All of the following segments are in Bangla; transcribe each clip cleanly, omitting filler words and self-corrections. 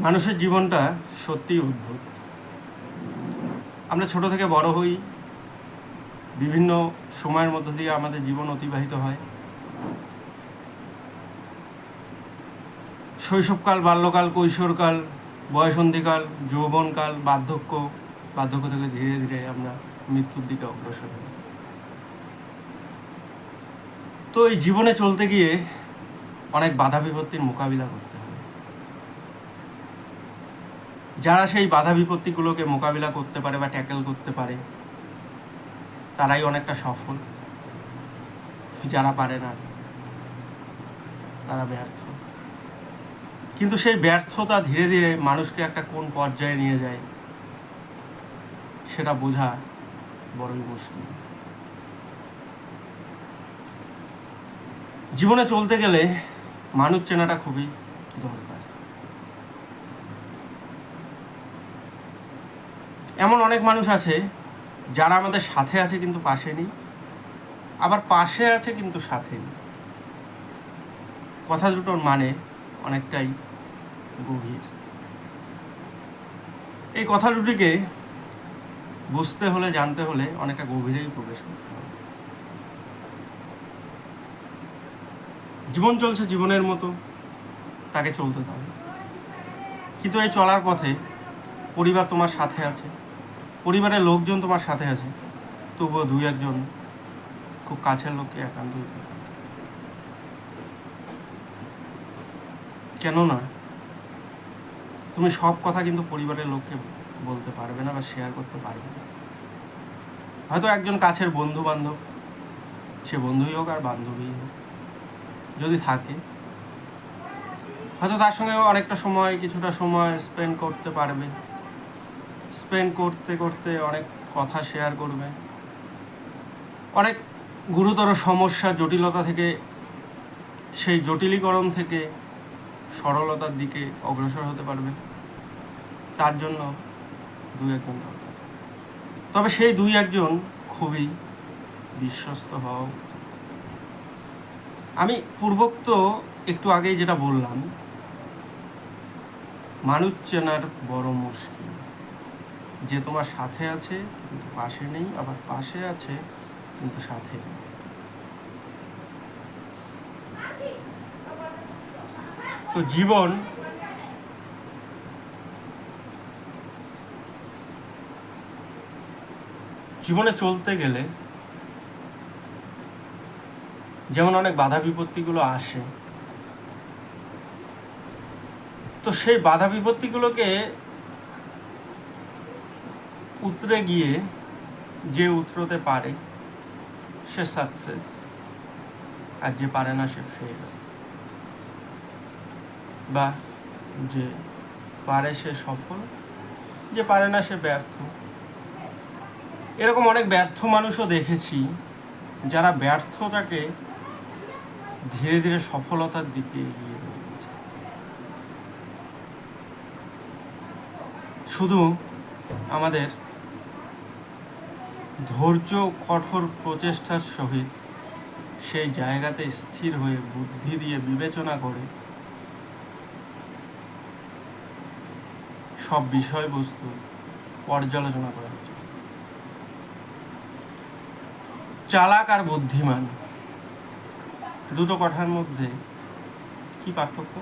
মানুষের জীবনটা সত্যিই অদ্ভুত। আমরা ছোট থেকে বড় হই, বিভিন্ন সময়ের মধ্য দিয়ে আমাদের জীবন অতিবাহিত হয়। শৈশবকাল, বাল্যকাল, কৈশোরকাল, বয়সন্ধিকাল, যৌবনকাল, বার্ধক্য থেকে ধীরে ধীরে আমরা মৃত্যুর দিকে অগ্রসর হই। তো এই জীবনে চলতে গিয়ে অনেক বাধা বিপত্তির মোকাবিলা করতে হয়। যারা সেই বাধা বিপত্তিগুলোকে মোকাবিলা করতে পারে বা ট্যাকেল করতে পারে তারাই অনেকটা সফল। যারা পারে না তারা ব্যর্থ। কিন্তু সেই ব্যর্থতা ধীরে ধীরে মানুষকে একটা কোন পর্যায়ে নিয়ে যায় সেটা বোঝা বড়ই মুশকিল। জীবনে চলতে গেলে মানুষ চেনাটা খুবই দরকার। এমন অনেক মানুষ আছে যারা আমাদের সাথে আছে কিন্তু পাশে নেই, আবার পাশে আছে কিন্তু সাথে নেই। কথা দুটোর মানে অনেকটাই গভীর। এই কথা দুটিকে বুঝতে হলে, জানতে হলে অনেকটা গভীরেই প্রবেশ করতে হবে। জীবন চলছে জীবনের মতো, তাকে চলতে দাও। কিন্তু এই চলার পথে পরিবার তোমার সাথে আছে, পরিবারের লোকজন তোমার সাথে আছে, তবুও দুই একজন খুব কাছের লোককে একান্ত কেননা তুমি সব কথা কিন্তু পরিবারের লোককে বলতে পারবে না বা শেয়ার করতে পারবে না। হয়তো একজন কাছের বন্ধু বান্ধব, সে বন্ধুই হোক আর বান্ধবীই হোক, যদি থাকে হয়তো তার সঙ্গে অনেকটা সময়, কিছুটা সময় স্পেন্ড করতে পারবে। স্পেন্ড করতে করতে অনেক কথা শেয়ার করবে, অনেক গুরুতর সমস্যা, জটিলতা থেকে, সেই জটিলীকরণ থেকে সরলতার দিকে অগ্রসর হতে পারবে। তার জন্য দুই একজন দরকার, তবে সেই দুই একজন খুবই বিশ্বস্ত হওয়া উচিত। আমি পূর্বোক্ত একটু আগেই যেটা বললাম, মানুষ চেনার বড় মুশকিল। যে তোমার সাথে আছে কিন্তু পাশে নেই, আবার পাশে আছে কিন্তু সাথে নেই। তো জীবনে চলতে গেলে যেমন অনেক বাধা বিপত্তিগুলো আসে, তো সেই বাধা বিপত্তিগুলোকে উতরে গিয়ে যে উতরোতে পারে সে সাকসেস, আর যে পারে না সে ফেল। বা যে পারে সে সফল, যে পারে না সে ব্যর্থ। এরকম অনেক ব্যর্থ মানুষও দেখেছি যারা ব্যর্থতাকে ধীরে ধীরে সফলতার দিকে এগিয়ে নিয়ে গেছে। শুধু আমাদের ধৈর্য, কঠোর প্রচেষ্টার সহিত সেই জায়গাতে স্থির হয়ে বুদ্ধি দিয়ে বিবেচনা করে সব বিষয়বস্তু পর্যালোচনা করা হচ্ছে। চালাক আর বুদ্ধিমান দুটো কথার মধ্যে কি পার্থক্য?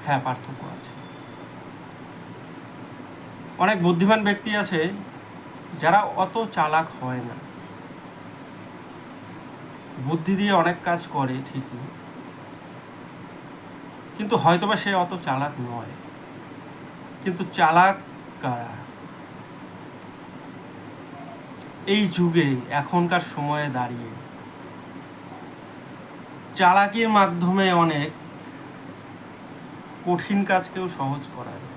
হ্যাঁ, পার্থক্য আছে। অনেক বুদ্ধিমান ব্যক্তি আছে যারা অত চালাক হয় না, বুদ্ধি দিয়ে অনেক কাজ করে ঠিকই, কিন্তু হয়তোবা সে অত চালাক নয়। কিন্তু চালাক কারা? এই যুগে, এখনকার সময়ে দাঁড়িয়ে চালাকির মাধ্যমে অনেক কঠিন কাজকেও সহজ করা যায়।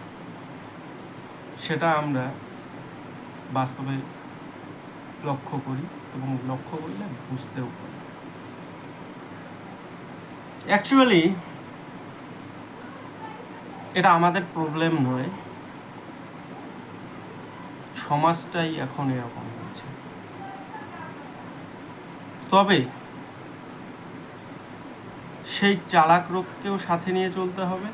সেটা আমরা বাস্তবে লক্ষ্য করি এবং লক্ষ্য করলে বুঝতেও পারি। অ্যাকচুয়ালি এটা আমাদের প্রবলেম নয়, সমাজটাই এখন এরকম হয়েছে। সেই চালাক লোককেও সাথে নিয়ে চলতে হবে,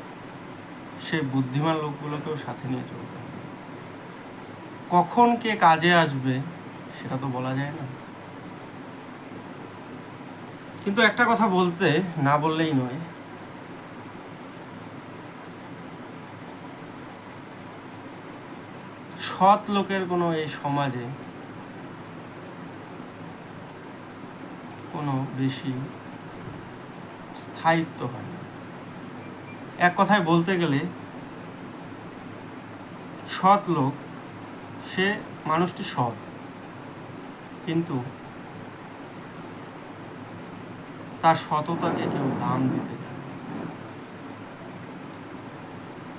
সেই বুদ্ধিমান লোকগুলোকেও সাথে নিয়ে চলতে হবে। কখন কে কাজে আসবে সেটা তো বলা যায় না। কিন্তু একটা কথা বলতে না বললেই নয়, সৎ লোকের কোনো এই সমাজে কোনো বেশি স্থায়িত্ব হয় না। এক কথায় বলতে গেলে সৎ লোক, সে মানুষটি সৎ, কিন্তু তার সততাকে কেউ দাম দিতে চায়।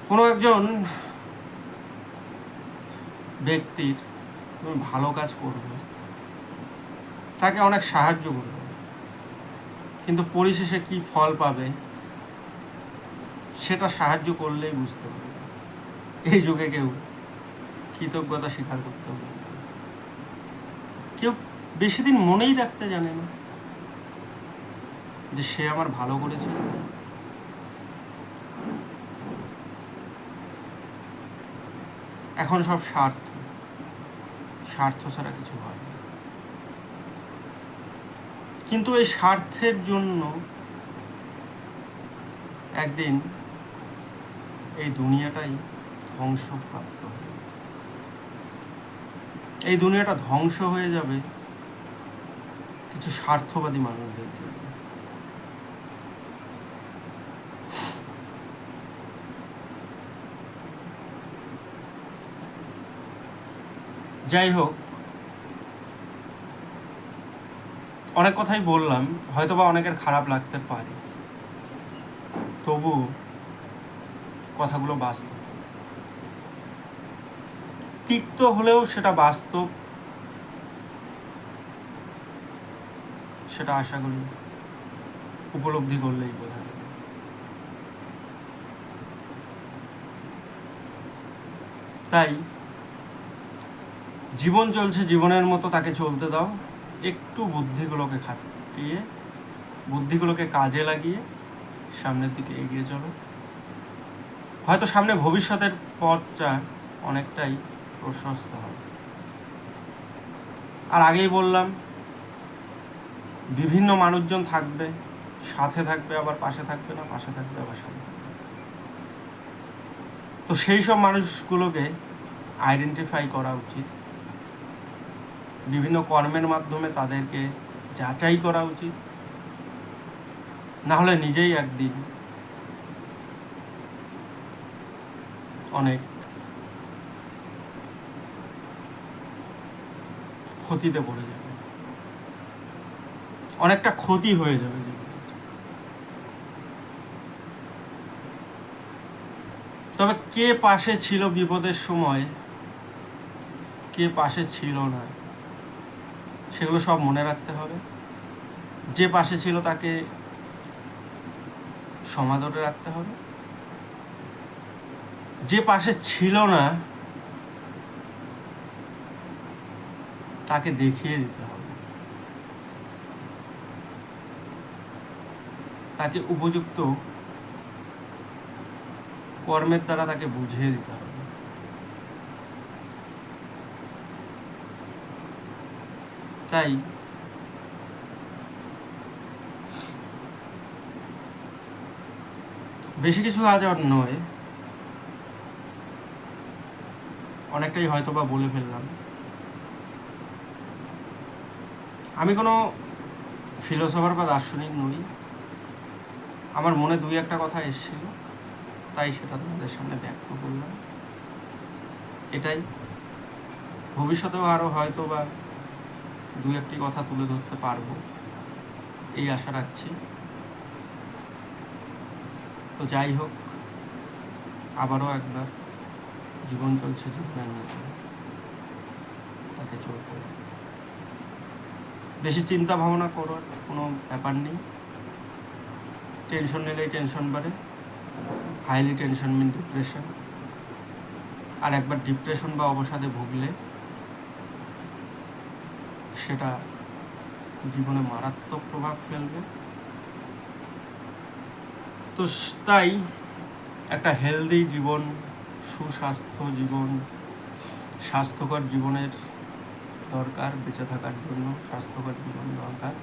কোনো একজন ব্যক্তির তুমি ভালো কাজ করবে, তাকে অনেক সাহায্য করবে, কিন্তু পরিশেষে কি ফল পাবে সেটা সাহায্য করলেই বুঝতে পারবে। এই যুগে কেউ কৃতজ্ঞতা স্বীকার করতে হবে, কেউ বেশি দিন মনেই রাখতে জানে না যে সে আমার ভালো করেছে। এখন সব স্বার্থ, স্বার্থ ছাড়া কিছু হয় না। কিন্তু এই স্বার্থের জন্য একদিন এই দুনিয়াটাই ধ্বংসপ্রাপ্ত হবে। এই দুনিয়াটা ধ্বংস হয়ে যাবে কিছু স্বার্থবাদী মানুষদের জন্য। যাই হোক, অনেক কথাই বললাম, হয়তোবা অনেকের খারাপ লাগতে পারে, তবু কথাগুলো বাস্তব। তিক্ত হলেও সেটা বাস্তব, সেটা আশা করি উপলব্ধি করলেই বোঝা যাবে। তাই জীবন চলছে, জীবনের মতো তাকে চলতে দাও। একটু বুদ্ধিগুলোকে খাটিয়ে, বুদ্ধিগুলোকে কাজে লাগিয়ে সামনের দিকে এগিয়ে চলো। হয়তো সামনে ভবিষ্যতের পথটা অনেকটাই প্রশস্ত হবে। আর আগেই বললাম, বিভিন্ন মানুষজন থাকবে, সাথে থাকবে আবার পাশে থাকবে না, পাশে থাকবে আবার সাথে থাকবে। তো সেই সব মানুষগুলোকে আইডেন্টিফাই করা উচিত, বিভিন্ন কর্মের মাধ্যমে তাদেরকে যাচাই করা উচিত, না হলে নিজেই একদিন অনেক ক্ষতিতে পড়ে যাবে, অনেকটা ক্ষতি হয়ে যাবে। তবে কে পাশে ছিল বিপদের সময়, কে পাশে ছিল না, সেগুলো সব মনে রাখতে হবে। যে পাশে ছিল তাকে সমাদরে রাখতে হবে, যে পাশে ছিল না তাকে দেখিয়ে দিতে হবে, তাকে উপযুক্ত কর্মের দ্বারা তাকে বুঝিয়ে দিতে হবে। তাই বেশি কিছু আজ আর নয়, অনেকটাই হয়তো বা বলে ফেললাম। আমি কোনো ফিলোসফার বা দার্শনিক নই, আমার মনে দুই একটা কথা এসেছিল, তাই সেটা তোমাদের সামনে ব্যক্ত করলাম। এটাই, ভবিষ্যতেও আরও হয়তো বা দুই একটি কথা তুলে ধরতে পারবো, এই আশা রাখছি। তো যাই হোক, আবারও একবার জীবন চলছে, জীবনের মতো তাকে চলতে হবে। বেশি চিন্তা ভাবনা করার কোনো ব্যাপার নেই, টেনশন নিলেই টেনশন বাড়ে, হাইলি টেনশন মিন ডিপ্রেশন। আর একবার ডিপ্রেশন বা অবসাদে ভুগলে সেটা জীবনে মারাত্মক প্রভাব ফেলবে। তো তাই একটা হেলদি জীবন, সুস্বাস্থ্য জীবন, স্বাস্থ্যকর জীবনের দরকার। বেঁচে থাকার জন্য স্বাস্থ্যকর জীবন দরকার।